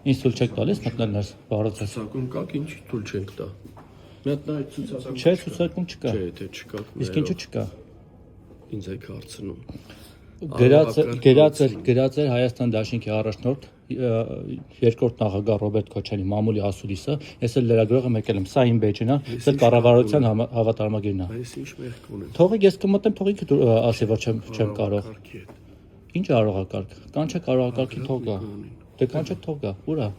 Ինչ ցույց չեք տալիս մտնել ներս բարոցը։ Ցուցակում կաք ինչ թույլ չենք տա։ Մի հատ նայ ցուցակում։ Չէ, ցուցակում չկա։ Չէ, թե չկա։ Իսկ ինչու չկա։ Ինձ եք հարցնում։ Գրած էր Հայաստան Դաշինքի առաջնորդ երկրորդ նախագահ Ռոբերտ Քոչարյանի մամուլի ասուլիսը, ես էլ լրագրողը եկել եմ, սա իմ բեջն է, սա կառավարության հավատարմագիրն է։ Այս ինչ մեղք ունեն։ Թողեք ես կմտնեմ, թող ինքը ասի, որ չեմ կարող։ Ինչ արողակարգ։ Կանչեք արողակարգին թող գա։ Դե կանչեք թող գա, ուր է։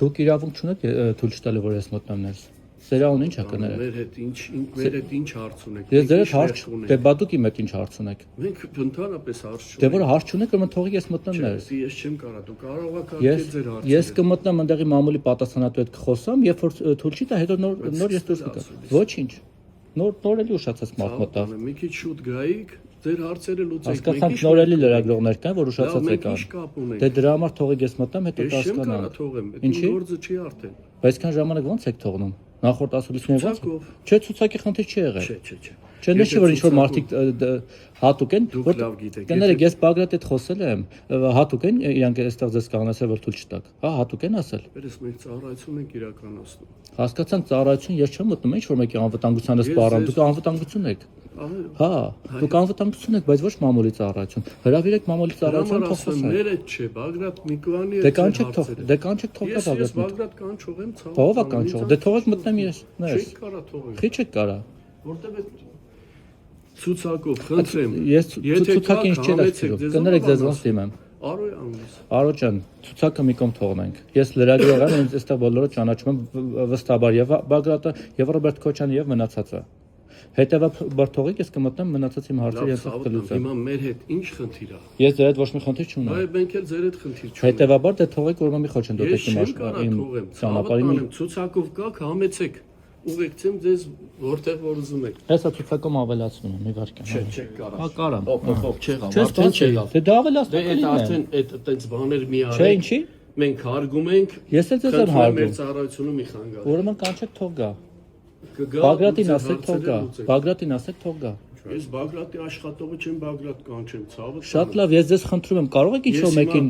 Դուք իրավունք չունեք թույլ չտալու, որ ես մտնեմ ներս։ Սերաուն ինչ է կներեք։ Մեր հետ ինչ հարց ունեք։ Ես ձեր հարց դե բա դուք իմ հետ ինչ հարց ունեք։ Մենք ընդհանրապես հարց չունենք։ Դե որ հարց չունեք, ուրեմն թողեք ես մտնեմ ներս։ Ես չեմ կարող, դու կարող եք կարդալ ձեր հարցը։ Ես կմտնեմ ընդեղի մամուլի պատասխանատու հետ կխոսամ, երբ որ թույլ չի տա, հետո նոր ես դուրս կգամ։ Ոչինչ։ Նոր էլի ուշացած մարդ մտավ։ Մի քիչ շուտ գայիք, ձեր հարցերը լուծեք։ Հասկացանք նոր էլի լրագրողներ կան, որ ուշացած եկան։ Դե դրա համար թողեք ես մտնեմ, հետո կհասկանամ։ Ինչի՞ գործը չի արդեն։ Բայց քան ժամանակ ո՞նց եք թողնում։ Նախորդ ասուլիսները ո՞նց։ Չէ, ցուցակի խնդիր չի եղել։ Չէ։ Չէ, նշի որ ինչ որ մարդիկ հատուկ են, որ կներեք, ես Բագրատի հետ խոսել եմ, հատուկ են, իրանք այստեղ ձեզ կանասել որ թույլ չտաք։ Հա, հատուկ են ասել։ Բայց մենք ծառայություն ենք իրականացնում։ Հասկացանք ծառայություն, ես չեմ մտնում, ինչ որ մեկի անվտանգությանը սպառան, դուք անվտանգություն եք։ Հա, դուք անվտանգություն եք, բայց ոչ մամուլի ծառայություն։ Հրավիրեք մամուլի ծառայություն թող խոսեն։ Մերը չէ, Բագրատ Միկոյանի Դե կանչեք թող գա Բագրատ։ Ես Բագրատ կանչող եմ ցավ։ Ո՞վ է կանչող։ Դե թողեք մտնեմ ես։ Չի կարա թողեք։ Քիչ եք կարա։ Որտեւ է ցուցակով խնդրեմ։ Ես ցուցակը ինչ չի դասում։ Կներեք ձեզ ոնց դիմեմ։ Արոյ անվես։ Արո ջան, ցուցակը մի կողմ թողնենք։ Ես լրագրող եմ, ինձ այստեղ բոլորը ճանաչում եմ վստահաբար եւ Բագրատը եւ Ռոբերտ Քոչյանը եւ մնացածը։ Հետևաբար թողեք ես կմտնեմ մնացած իմ հարցերը ես կլուծեմ։ Հիմա մեր հետ ինչ խնդիր է։ Ես ձեր հետ ոչ մի խնդիր չունեմ։ Այ մենք էլ ձեր հետ խնդիր չունենք։ Հետևաբար դե թողեք որ մի խոչընդոտեք իմ ճանապարհին ցուցակով գաք համեցեք։ Ուղեկցեմ ձեզ որտեղ որ ուզում եք։ Հեսա ցուցակում ավելացնում եմ մի վարքան։ Չէ, կարա։ Հա կարամ։ Չեղավ, արդեն չեղավ։ Դե դա ավելացնում եմ։ Դե այդ արդեն այդտենց բաներ մի արեք։ Չէ, ինչի։ Մենք հարգում ենք։ Ես էլ ձեզ եմ հարգում։ Մեր ծառայությունը մի խանգար։ Ուրեմն կանչեք թող գա։ Բագրատին ասեք թող գա։ Բագրատին ասեք թող գա։ Ես Բագրատի աշխատողը չեմ, Բագրատ կանչեմ, ցավը։ Շատ լավ, ես ձեզ խնդրում եմ, կարող եք ինչ-որ մեկին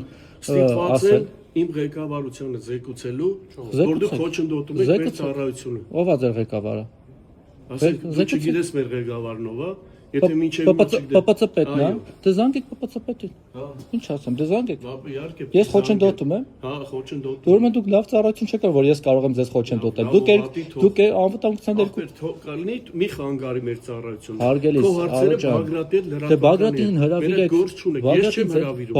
ասել։ Իմ ղեկավարությանը զեկուցելու, որ դուք խոչընդոտում եք մեր ծառայությունը։ Ո՞վ է ձեր ղեկավարը։ Ասեք, դու չգիտես մեր ղեկավարն ով է, եթե մինչև ՊՊՑ պետն է, դե զանգեք ՊՊՑ պետին։ Ինչ ասեմ, դե զանգեք։ Իհարկե։ Ես խոչընդոտում եմ։ Հա, խոչընդոտում։ Ուրեմն դուք լավ ծառայություն չեք որ ես կարող եմ ձեզ խոչընդոտել։ Դուք անվտանգության դեպքում կլինի մի խանգարի մեր ծառայությունը։ Հարգելի, Քո հարցերը Բագրատի հետ լրատվական։ Դե Բագրատին հրավիրեք։ Ես չեմ հրավիրում։